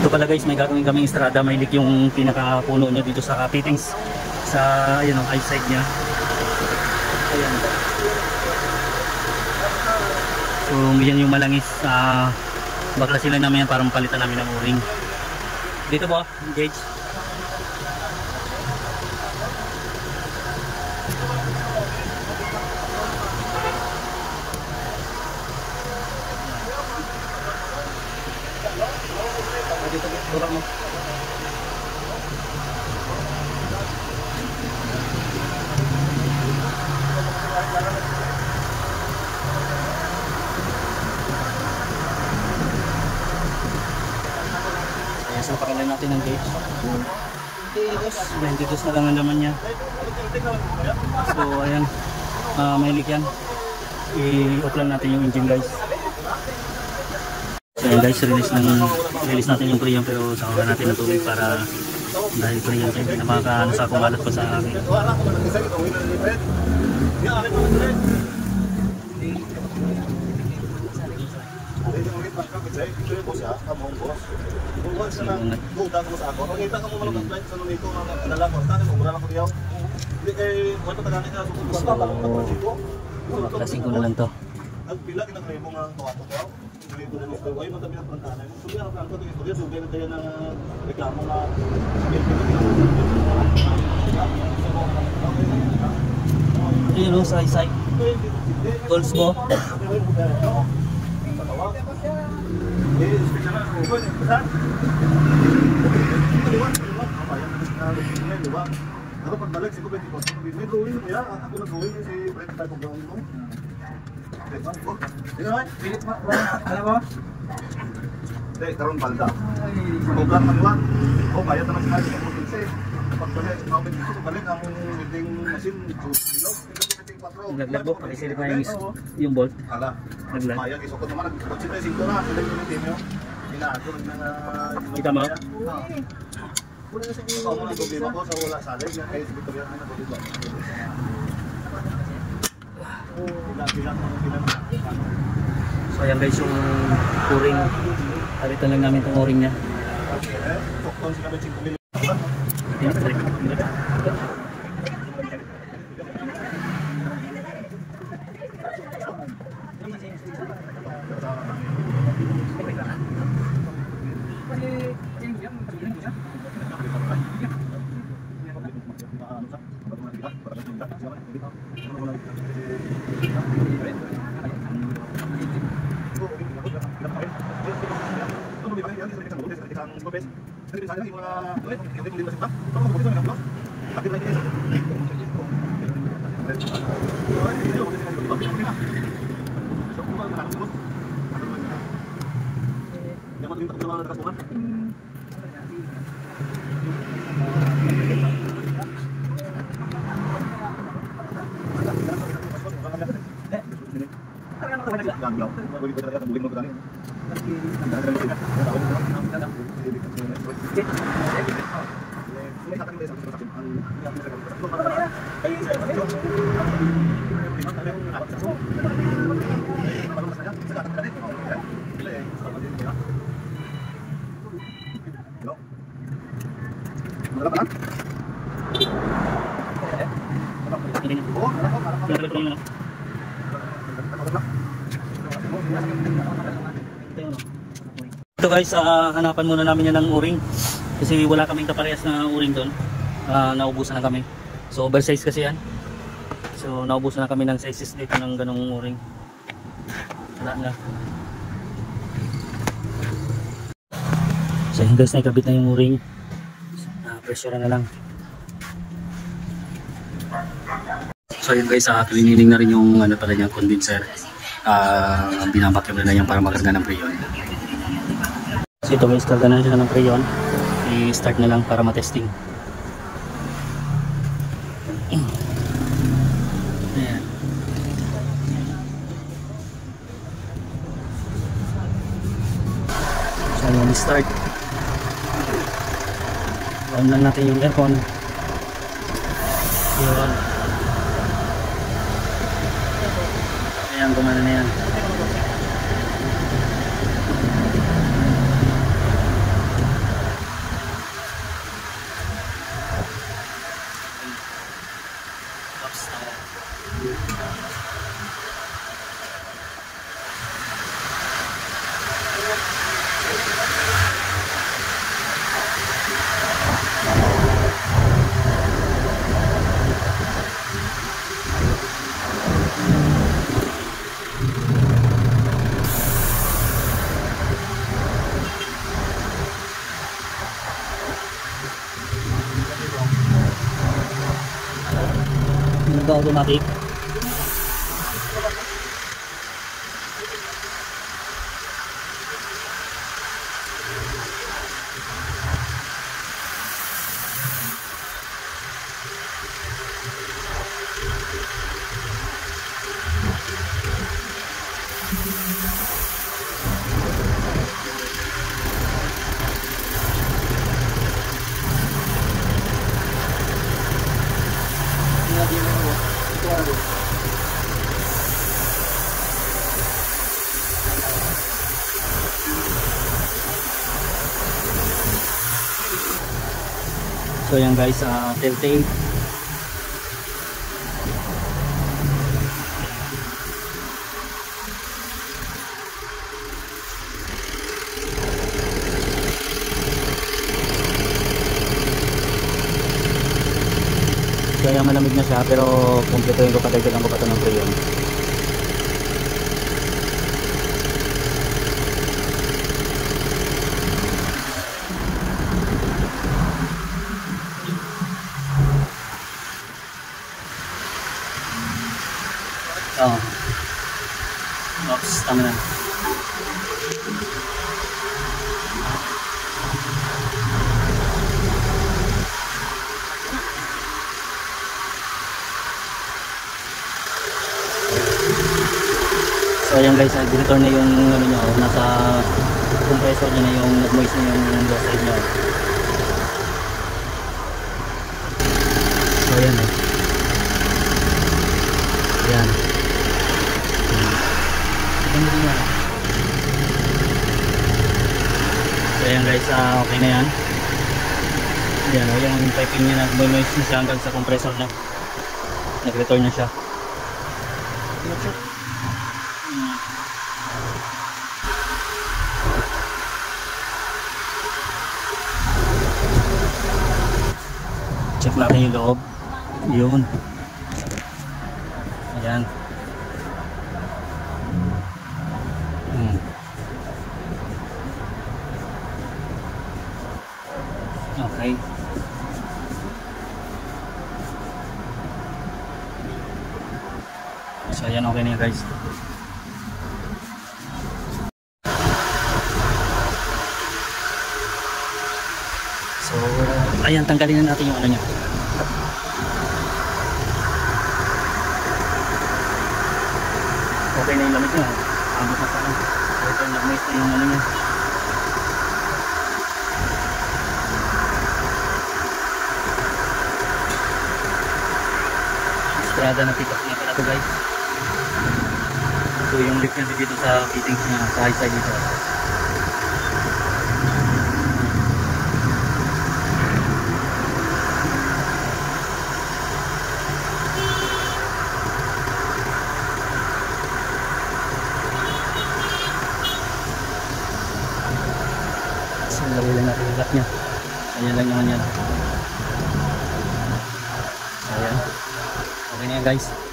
Ito pala guys, may gagawin kaming estrada, may leak yung pinaka-puno niya dito sa fittings sa ayun ang eyesight niya. Ayan. So yan yung malangis, bakla sila namin yan para mapalitan namin ng o-ring. Dito po, gauge. Dito, durang mo. Ayan, so pakilan natin ng gauge. 22 na lang ang laman niya. So ayan, may leak yan. I-off lang natin yung engine guys. So ayan guys, release natin yung preamp, pero saka natin ng tubig para dahil preamp yung pinamaka sa kumalat pa sa akin. Klasin ko na lang to. Yun o, sa isay goals mo. Ako pagbalik si Kubet ko, may drawing niya, ako nag-drawing si Brent type of drawing mo. Pilit mo, alam mo? Hindi, karoon balda. Kublan manuan. O, kaya naman si Mali, ako pinse. Pagbalik, balik ang welding machine, bilog. Naglag po, pakisilip na yung bolt. Ala, maya, isokot naman, nag-kotsin na yung 5 na, sila yung team nyo. Inaado, Kita mo? Ikaw mo ng problema ko sa wala salig na kayo sa Victoria na problema. So ayan guys yung o-ring. Palitan lang namin itong o-ring niya. Ito guys, hanapan muna namin yan ng o-ring kasi wala kaming kaparehas na o-ring doon. Naubusan na kami. So oversize kasi yan. So naubusan na kami ng sizes dito ng ganong o-ring. Wala na. So yun guys, naikabit na yung o-ring. Pressure na lang. So yun guys, cleaning na rin yung ano pala niyang condenser. Binabacuum na yan para makarga ng preyon. So ito guys, karga na siya ng preyon. I-start na lang para matesting. Ayan. So yun, start. On lang natin yung aircon. Yun. Ayan, gumana na yan. automatic. So yan guys, telltale. Kaya malamig na siya, pero kumpletuhin ko, patagdagan ko pa ito ng preyon. Oh. Oops, tama na. So ayan guys, nag-return na yung ano niya, nasa compressor niya na yung nag-moist na yung low side niya. So ayan eh. Ayan. So ayan guys, okay na yan. Ayan, yung piping niya nag-moist na siya hanggang sa compressor niya. Nag-return na siya. Check natin yung loob. Yun. Ayan. Okay. So ayan, okay na yun guys. So ayan, tanggalin na natin yung ano niya. Okay na yung lamig niya. Abot na sa akin. Ito yung nag-moist na yung ano niya. Estrada na pick up na pala ito guys. So yung lift niya dito sa fittings niya, sa high side dito. So lagay lang natin yung lock niya. Ayan lang naman yan. Ayan. Okay na yan guys.